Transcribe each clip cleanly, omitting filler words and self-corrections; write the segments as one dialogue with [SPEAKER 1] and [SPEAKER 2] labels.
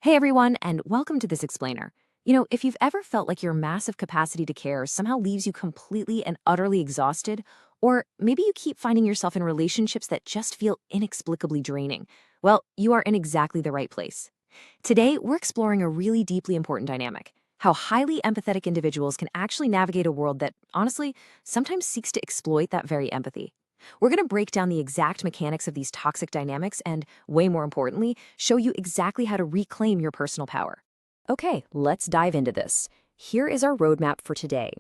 [SPEAKER 1] Hey everyone, and welcome to this explainer. If you've ever felt like your massive capacity to care somehow leaves you completely and utterly exhausted, or maybe you keep finding yourself in relationships that just feel inexplicably draining, well, you are in exactly the right place. Today, we're exploring a really deeply important dynamic: how highly empathetic individuals can actually navigate a world that, honestly, sometimes seeks to exploit that very empathy. We're going to break down the exact mechanics of these toxic dynamics and, way more importantly, show you exactly how to reclaim your personal power. Okay, let's dive into this. Here is our roadmap for today.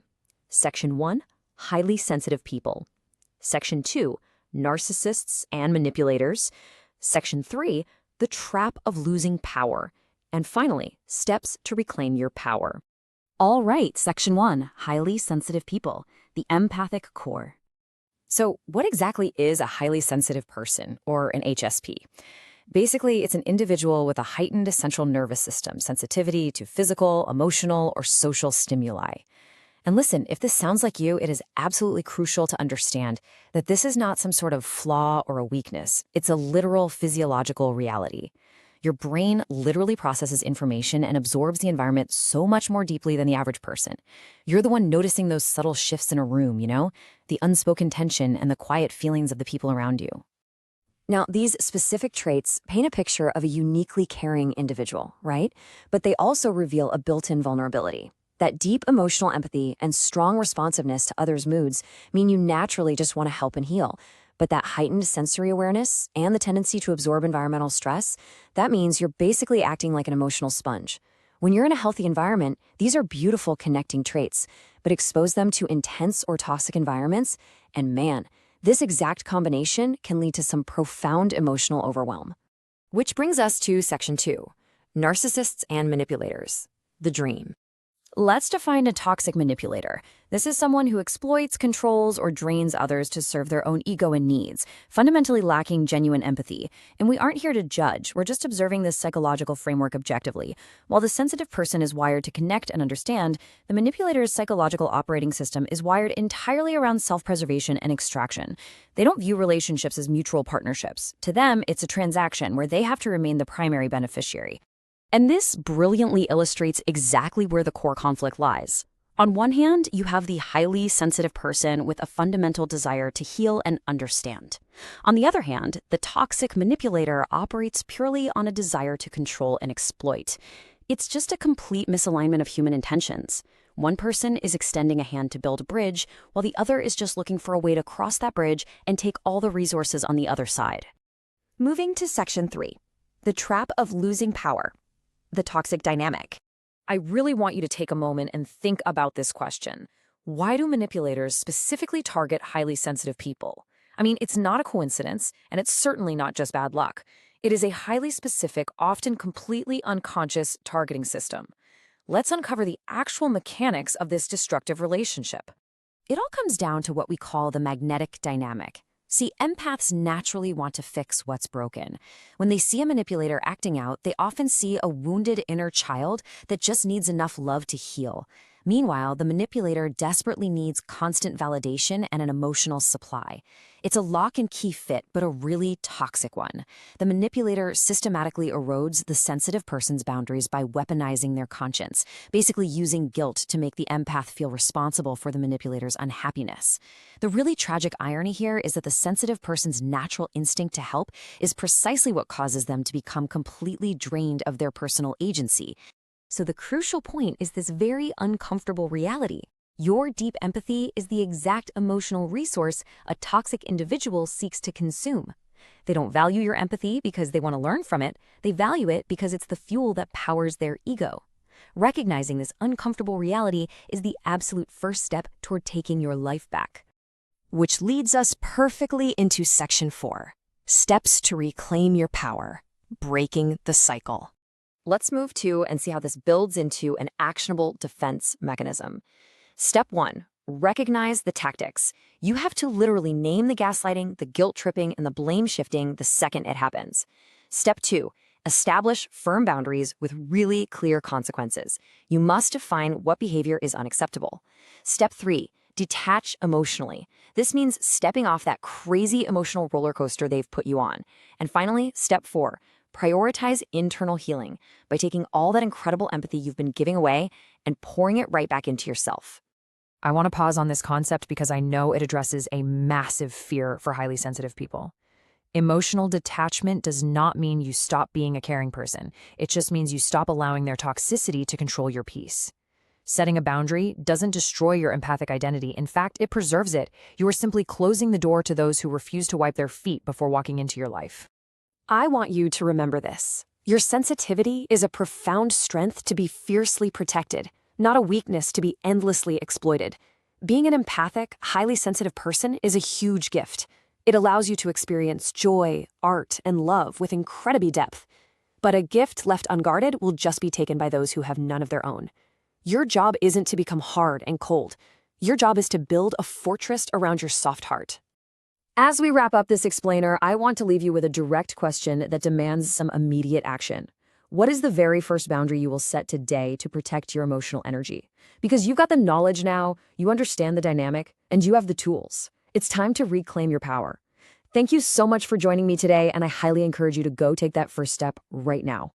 [SPEAKER 1] Section 1, Highly Sensitive People. Section 2, Narcissists and Manipulators. Section 3, The Trap of Losing Power. And finally, Steps to Reclaim Your Power. All right, Section 1, Highly Sensitive People, the empathic core. So, what exactly is a highly sensitive person, or an HSP? Basically, it's an individual with a heightened central nervous system sensitivity to physical, emotional, or social stimuli. And listen, if this sounds like you, it is absolutely crucial to understand that this is not some sort of flaw or a weakness. It's a literal physiological reality. Your brain literally processes information and absorbs the environment so much more deeply than the average person. You're the one noticing those subtle shifts in a room, the unspoken tension and the quiet feelings of the people around you. Now, these specific traits paint a picture of a uniquely caring individual, right? But they also reveal a built-in vulnerability. That deep emotional empathy and strong responsiveness to others' moods mean you naturally just want to help and heal. But that heightened sensory awareness and the tendency to absorb environmental stress, that means you're basically acting like an emotional sponge. When you're in a healthy environment, these are beautiful connecting traits, but expose them to intense or toxic environments, and man, this exact combination can lead to some profound emotional overwhelm. Which brings us to Section 2, Narcissists and Manipulators, the Dream. Let's define a toxic manipulator. This is someone who exploits, controls, or drains others to serve their own ego and needs, fundamentally lacking genuine empathy. And we aren't here to judge, we're just observing this psychological framework objectively. While the sensitive person is wired to connect and understand, the manipulator's psychological operating system is wired entirely around self-preservation and extraction. They don't view relationships as mutual partnerships. To them, it's a transaction where they have to remain the primary beneficiary. And this brilliantly illustrates exactly where the core conflict lies. On one hand, you have the highly sensitive person with a fundamental desire to heal and understand. On the other hand, the toxic manipulator operates purely on a desire to control and exploit. It's just a complete misalignment of human intentions. One person is extending a hand to build a bridge, while the other is just looking for a way to cross that bridge and take all the resources on the other side. Moving to Section 3, The Trap of Losing Power. The toxic dynamic. I really want you to take a moment and think about this question. Why do manipulators specifically target highly sensitive people? I mean, it's not a coincidence, and it's certainly not just bad luck. It is a highly specific, often completely unconscious targeting system. Let's uncover the actual mechanics of this destructive relationship. It all comes down to what we call the magnetic dynamic. See, empaths naturally want to fix what's broken. When they see a manipulator acting out, they often see a wounded inner child that just needs enough love to heal. Meanwhile, the manipulator desperately needs constant validation and an emotional supply. It's a lock and key fit, but a really toxic one. The manipulator systematically erodes the sensitive person's boundaries by weaponizing their conscience, basically using guilt to make the empath feel responsible for the manipulator's unhappiness. The really tragic irony here is that the sensitive person's natural instinct to help is precisely what causes them to become completely drained of their personal agency. So the crucial point is this very uncomfortable reality. Your deep empathy is the exact emotional resource a toxic individual seeks to consume. They don't value your empathy because they want to learn from it. They value it because it's the fuel that powers their ego. Recognizing this uncomfortable reality is the absolute first step toward taking your life back. Which leads us perfectly into Section 4, Steps to Reclaim Your Power, Breaking the Cycle. Let's move to and see how this builds into an actionable defense mechanism. Step 1, recognize the tactics. You have to literally name the gaslighting, the guilt tripping, and the blame shifting the second it happens. Step 2, establish firm boundaries with really clear consequences. You must define what behavior is unacceptable. Step 3, detach emotionally. This means stepping off that crazy emotional roller coaster they've put you on. And finally, Step 4, Prioritize internal healing by taking all that incredible empathy you've been giving away and pouring it right back into yourself.
[SPEAKER 2] I want to pause on this concept because I know it addresses a massive fear for highly sensitive people. Emotional detachment does not mean you stop being a caring person. It just means you stop allowing their toxicity to control your peace. Setting a boundary doesn't destroy your empathic identity. In fact, it preserves it. You are simply closing the door to those who refuse to wipe their feet before walking into your life.
[SPEAKER 3] I want you to remember this. Your sensitivity is a profound strength to be fiercely protected, not a weakness to be endlessly exploited. Being an empathic, highly sensitive person is a huge gift. It allows you to experience joy, art, and love with incredible depth. But a gift left unguarded will just be taken by those who have none of their own. Your job isn't to become hard and cold. Your job is to build a fortress around your soft heart. As we wrap up this explainer, I want to leave you with a direct question that demands some immediate action. What is the very first boundary you will set today to protect your emotional energy? Because you've got the knowledge now, you understand the dynamic, and you have the tools. It's time to reclaim your power. Thank you so much for joining me today, and I highly encourage you to go take that first step right now.